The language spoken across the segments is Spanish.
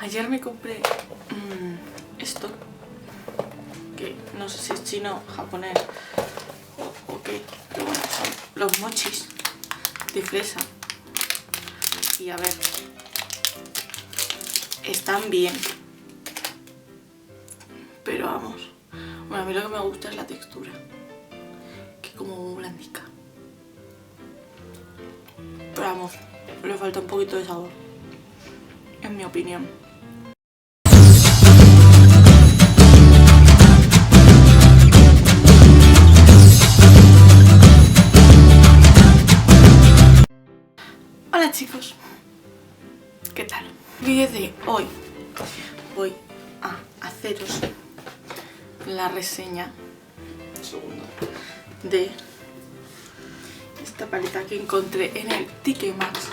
Ayer me compré esto, que no sé si es chino, japonés o qué, pero bueno, son los mochis de fresa. Y a ver, están bien, pero vamos, bueno, a mí lo que me gusta es la textura, que como blandica. Pero vamos, le falta un poquito de sabor, en mi opinión. Hola chicos, ¿qué tal? El vídeo de hoy voy a haceros la reseña de esta paleta que encontré en el TK Maxx.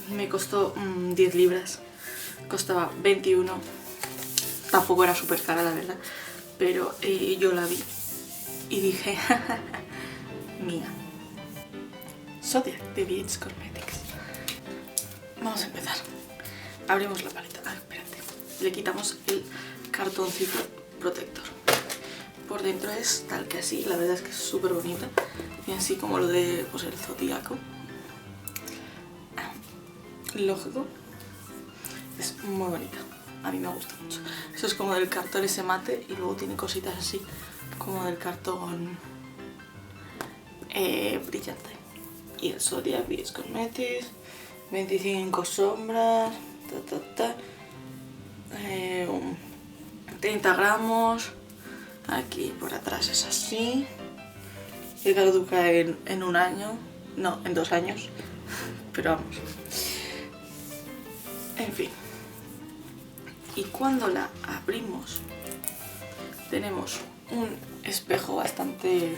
Me costó 10 libras, costaba 21, tampoco era súper cara la verdad, pero yo la vi y dije, mía. Zodiac de BH Cosmetics. Vamos a empezar. Abrimos la paleta. Ah, espérate. Le quitamos el cartoncito protector. Por dentro es tal que así. La verdad es que es súper bonita. Y así como lo de pues, el zodiaco. Lógico. Es muy bonita. A mí me gusta mucho. Eso es como del cartón ese mate. Y luego tiene cositas así como del cartón brillante. Y el Zodiac BH Cosmetics, 25 sombras, 30 gramos, aquí por atrás es así, que caduca en un año, no, en 2 años, pero vamos, en fin. Y cuando la abrimos tenemos un espejo bastante...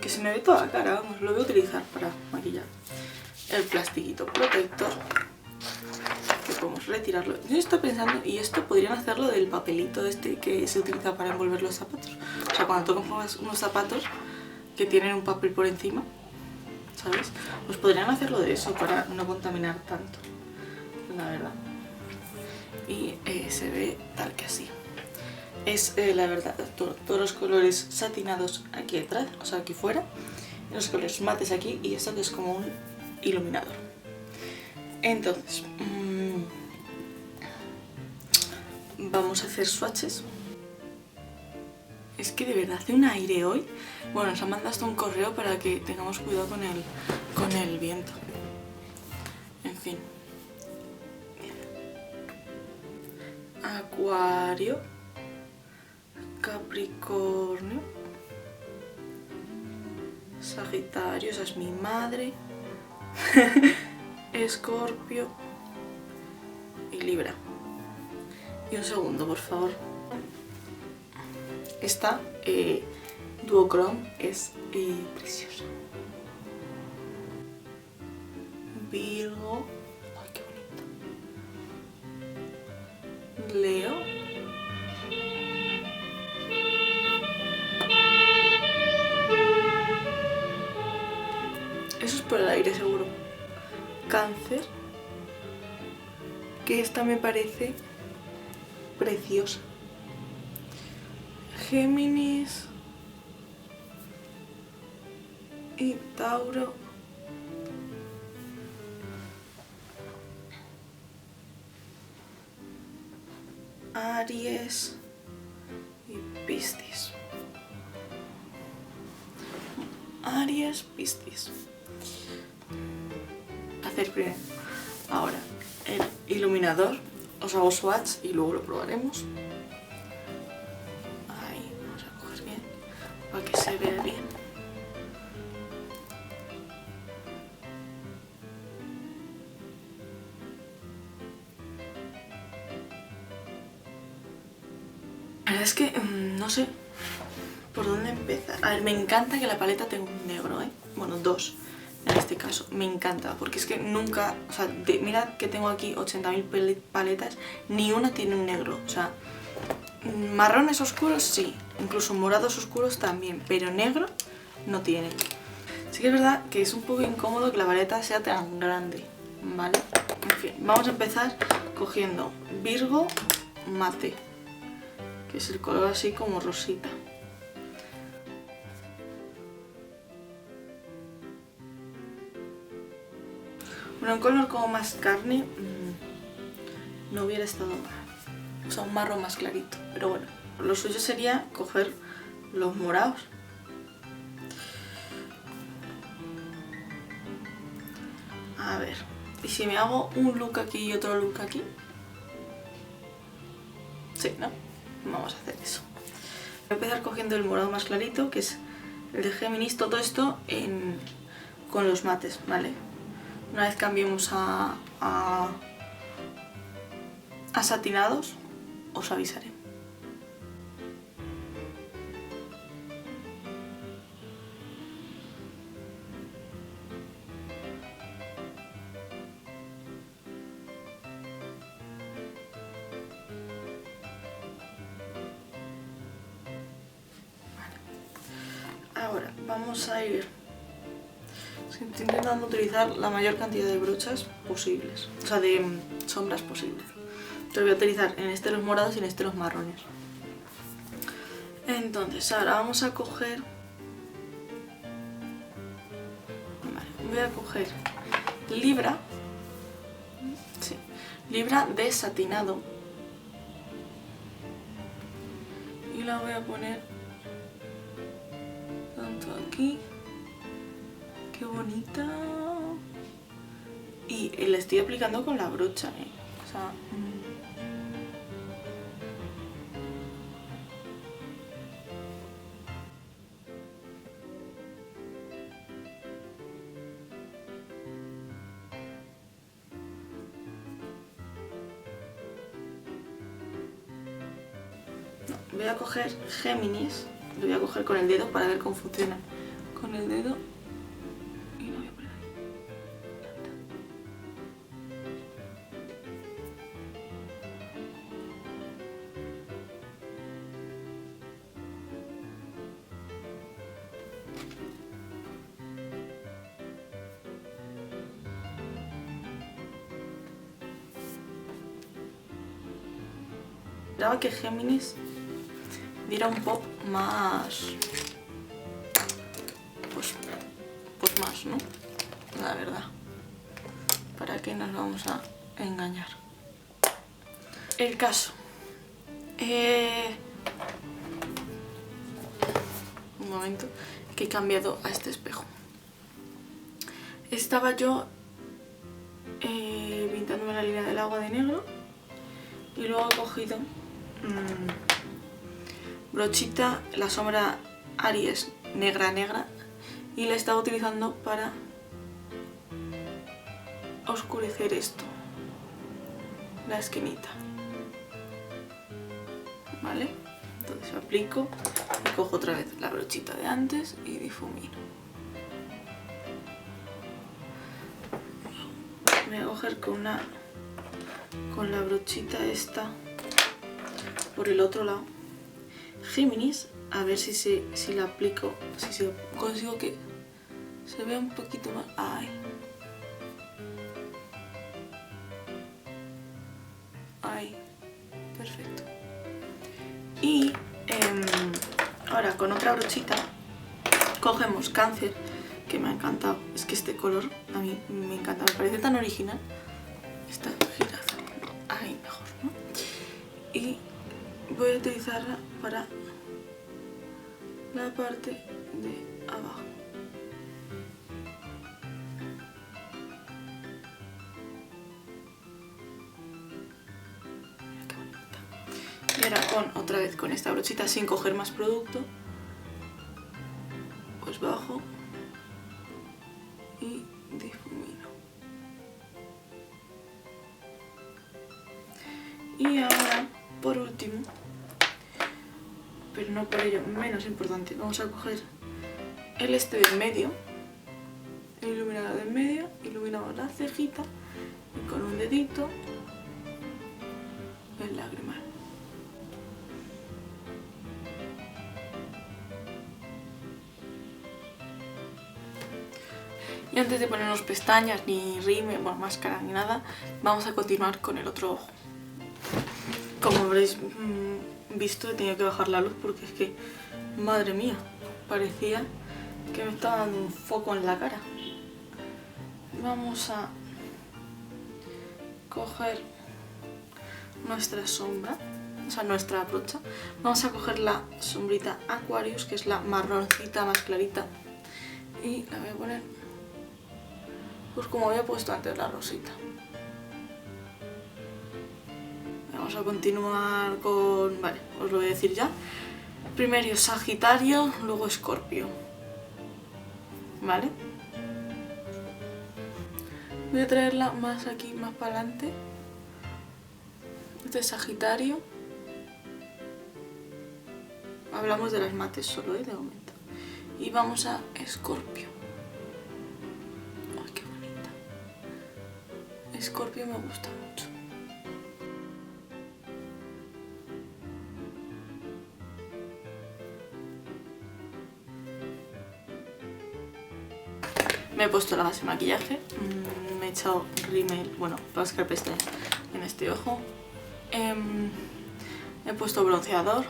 que se me ve toda la cara, vamos, lo voy a utilizar para maquillar. El plastiquito protector, que podemos retirarlo. Yo estoy pensando, y esto podrían hacerlo del papelito este que se utiliza para envolver los zapatos. O sea, cuando tú compras unos zapatos que tienen un papel por encima, ¿sabes? Pues podrían hacerlo de eso para no contaminar tanto, la verdad. Y se ve tal que así. Es la verdad, todos los colores satinados aquí detrás, o sea aquí fuera, y los colores mates aquí, y esto que es como un iluminador. Entonces, vamos a hacer swatches. Es que de verdad hace un aire hoy. Bueno, nos han mandado hasta un correo para que tengamos cuidado con el viento. En fin. Acuario. Capricornio, Sagitario, esa es mi madre, Escorpio y Libra. Y un segundo, por favor. Esta duochrome es preciosa. Virgo, ay qué bonito. Leo. Eso es por el aire seguro. Cáncer, que esta me parece preciosa. Géminis y Tauro. Aries y Piscis. Aries, Piscis. Hacer primero ahora el iluminador, os hago swatch y luego lo probaremos. Ahí, vamos a coger bien para que se vea bien. La verdad es que no sé por dónde empezar. A ver, me encanta que la paleta tenga un negro, bueno, 2 en este caso, me encanta, porque es que nunca, o sea, mirad que tengo aquí 80.000 paletas, ni una tiene un negro, o sea, marrones oscuros sí, incluso morados oscuros también, pero negro no tiene. Sí que es verdad que es un poco incómodo que la paleta sea tan grande, ¿vale? En fin, vamos a empezar cogiendo Virgo Mate, que es el color así como rosita. Bueno, un color como más carne no hubiera estado mal. O sea, un marrón más clarito. Pero bueno, lo suyo sería coger los morados. A ver, ¿y si me hago un look aquí y otro look aquí? Sí, ¿no? Vamos a hacer eso. Voy a empezar cogiendo el morado más clarito, que es el de Géminis. Todo esto con los mates, ¿vale? Una vez cambiemos a satinados, os avisaré. Ahora vamos a ir estoy intentando utilizar la mayor cantidad de brochas posibles, o sea, de sombras posibles. Entonces voy a utilizar en este los morados y en este los marrones. Entonces ahora vamos a coger... Vale, voy a coger libra, sí, libra de satinado y la voy a poner tanto aquí. ¡Qué bonita! Y la estoy aplicando con la brocha, O sea... No, voy a coger Géminis, lo voy a coger con el dedo para ver cómo funciona. Con el dedo y lo voy a poner ahí. Esperaba que Géminis diera un pop más... Pues más, ¿no? La verdad. ¿Para qué nos vamos a engañar? El caso. Un momento, que he cambiado a este espejo. Estaba yo pintándome la línea del agua de negro y luego he cogido brochita, la sombra Aries negra y la estaba utilizando para oscurecer esto, la esquinita, ¿vale? Entonces aplico y cojo otra vez la brochita de antes y difumino. Voy a coger con la brochita esta por el otro lado Géminis, a ver si la aplico, si consigo que se vea un poquito más. ¡Ay! ¡Ay! Perfecto. Y ahora con otra brochita cogemos Cáncer, que me ha encantado. Es que este color a mí me encanta, me parece tan original. Esta girada, ahí mejor, ¿no? Y voy a utilizarla para la parte de abajo. Mira qué bonita. Y ahora otra vez con esta brochita sin coger más producto, pues bajo y difumino. Y ahora, por último, pero no por ello menos importante, vamos a coger el este del medio, el iluminador del medio, iluminamos la cejita y con un dedito el lagrimal. Y Y antes de ponernos pestañas, ni rímel, bueno, máscara ni nada, vamos a continuar con el otro ojo. Como habréis visto, he tenido que bajar la luz porque es que, madre mía, parecía que me estaba dando un foco en la cara. Vamos a coger nuestra sombra, o sea, nuestra brocha. Vamos a coger la sombrita Aquarius, que es la marroncita más clarita, y la voy a poner pues como había puesto antes la rosita. Vamos a continuar con... vale, os lo voy a decir ya. Primero Sagitario, luego Escorpio. ¿Vale? Voy a traerla más aquí, más para adelante. Este es Sagitario. Hablamos de las mates solo, de momento. Y vamos a Escorpio. ¡Ay, qué bonita! Escorpio me gusta mucho. Me he puesto la base de maquillaje, me he echado rímel, bueno, para sacar pestañas en este ojo, he puesto bronceador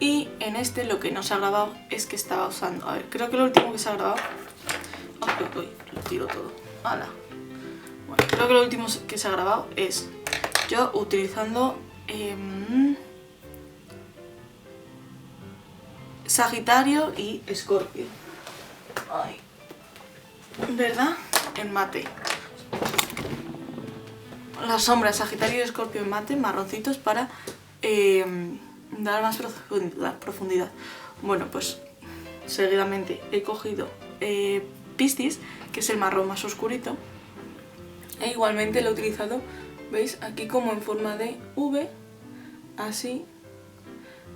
y en este lo que no se ha grabado es que estaba usando, a ver, creo que lo último que se ha grabado, lo tiro todo, ¡hala! Bueno, creo que lo último que se ha grabado es yo utilizando Sagitario y Escorpio. Ay. ¿Verdad? En mate. Las sombras Sagitario y Escorpio en mate, marroncitos, para dar más profundidad. Bueno, pues seguidamente he cogido Piscis, que es el marrón más oscurito, e igualmente lo he utilizado, ¿veis? Aquí como en forma de V, así,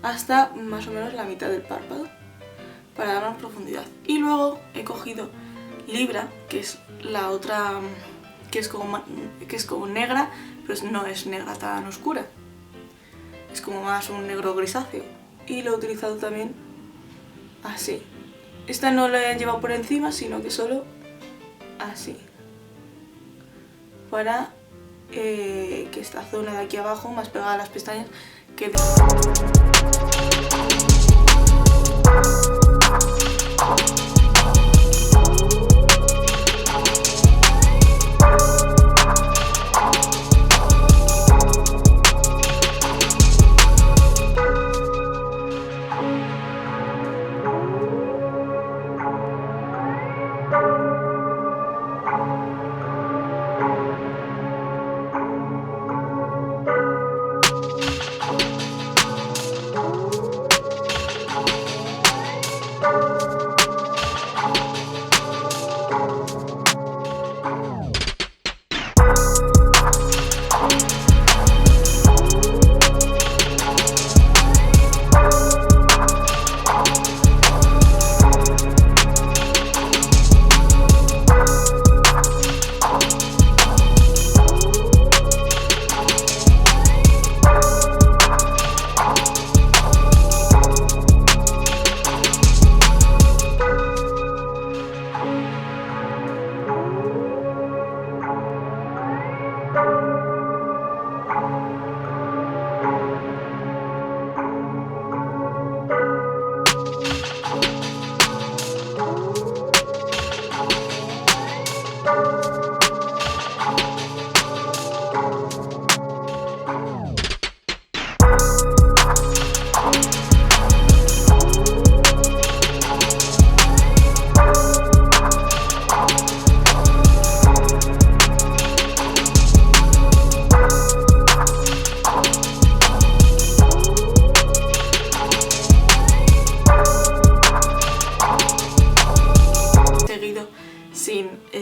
hasta más o menos la mitad del párpado, para dar más profundidad. Y luego he cogido Libra, que es la otra, que es como negra, pero no es negra tan oscura, es como más un negro grisáceo, y lo he utilizado también así. Esta no la he llevado por encima, sino que solo así, para que esta zona de aquí abajo, más pegada a las pestañas, quede...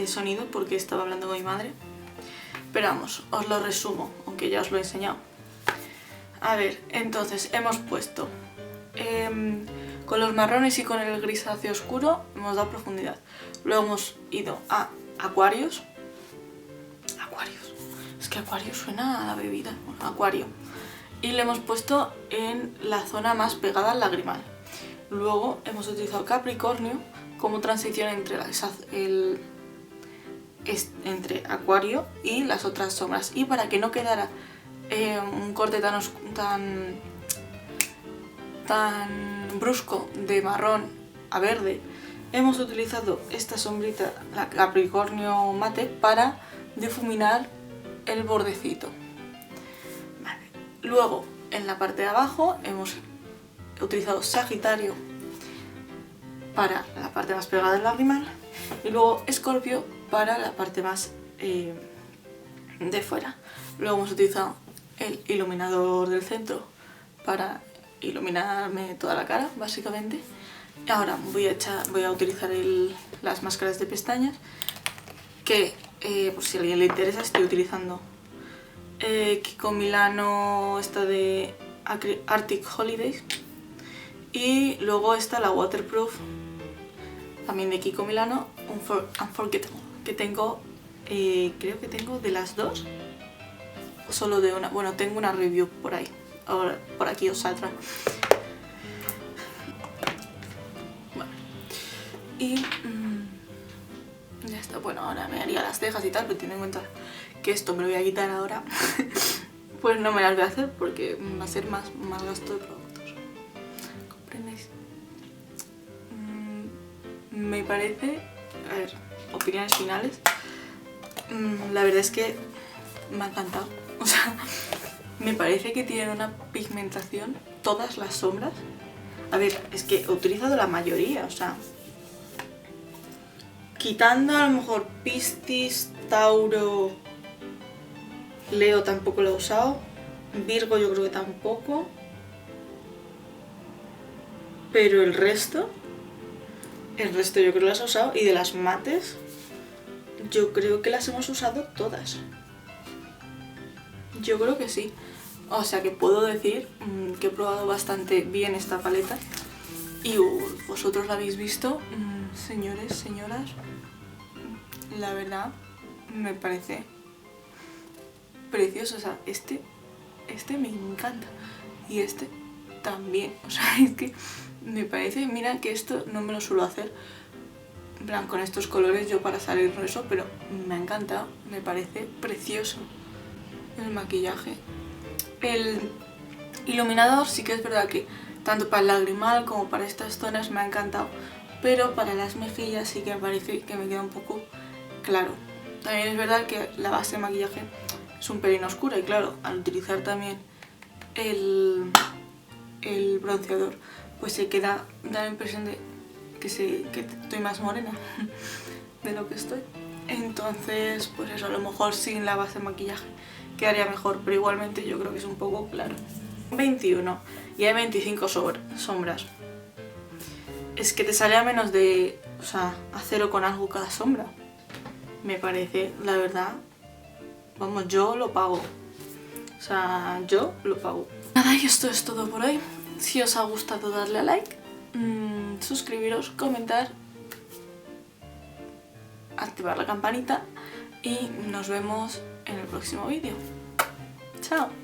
Sonido porque estaba hablando con mi madre, pero vamos, os lo resumo, aunque ya os lo he enseñado. A ver, entonces hemos puesto con los marrones y con el grisáceo oscuro hemos dado profundidad. Luego hemos ido a Aquarius, es que Aquarius suena a la bebida, bueno, Acuario, y le hemos puesto en la zona más pegada al lagrimal. Luego hemos utilizado Capricornio como transición entre entre Acuario y las otras sombras. Y para que no quedara un corte tan brusco de marrón a verde, hemos utilizado esta sombrita, la Capricornio Mate, para difuminar el bordecito. Vale. Luego en la parte de abajo hemos utilizado Sagitario para la parte más pegada del lagrimal y luego Escorpio para la parte más de fuera. Luego hemos utilizado el iluminador del centro para iluminarme toda la cara, básicamente. Ahora voy a utilizar las máscaras de pestañas, que por si a alguien le interesa estoy utilizando Kiko Milano, esta de Arctic Holidays, y luego está la Waterproof, también de Kiko Milano, Unforgettable, que tengo, creo que tengo de las dos, o solo de una. Bueno, tengo una review por ahí, ahora por aquí os saldrá. Bueno, y ya está. Bueno, ahora me haría las cejas y tal, pero teniendo en cuenta que esto me lo voy a quitar ahora, pues no me las voy a hacer porque va a ser más gasto de productos. ¿Comprendéis? Me parece... A ver, opiniones finales. La verdad es que me ha encantado. O sea, me parece que tienen una pigmentación, todas las sombras. A ver, es que he utilizado la mayoría, o sea... Quitando a lo mejor Piscis, Tauro, Leo tampoco lo he usado, Virgo yo creo que tampoco, pero el resto yo creo que las he usado, y de las mates yo creo que las hemos usado todas. Yo creo que sí. O sea que puedo decir que he probado bastante bien esta paleta y vosotros la habéis visto, señores, señoras. La verdad me parece precioso. O sea, este me encanta y este también. O sea, es que me parece, mira que esto no me lo suelo hacer, en plan con estos colores yo para salir con eso, pero me ha encantado, me parece precioso el maquillaje. El iluminador sí que es verdad que tanto para el lagrimal como para estas zonas me ha encantado, pero para las mejillas sí que me parece que me queda un poco claro. También es verdad que la base de maquillaje es un pelín oscura y claro, al utilizar también el bronceador, pues se da la impresión de que estoy más morena de lo que estoy. Entonces, pues eso, a lo mejor sin la base de maquillaje quedaría mejor, pero igualmente yo creo que es un poco claro. 21 y hay 25 sombras. Es que te sale a menos de, o sea, a 0 con algo cada sombra. Me parece, la verdad, vamos, yo lo pago. O sea, yo lo pago. Nada, y esto es todo por hoy. Si os ha gustado, darle a like, suscribiros, comentar, activar la campanita y nos vemos en el próximo vídeo. ¡Chao!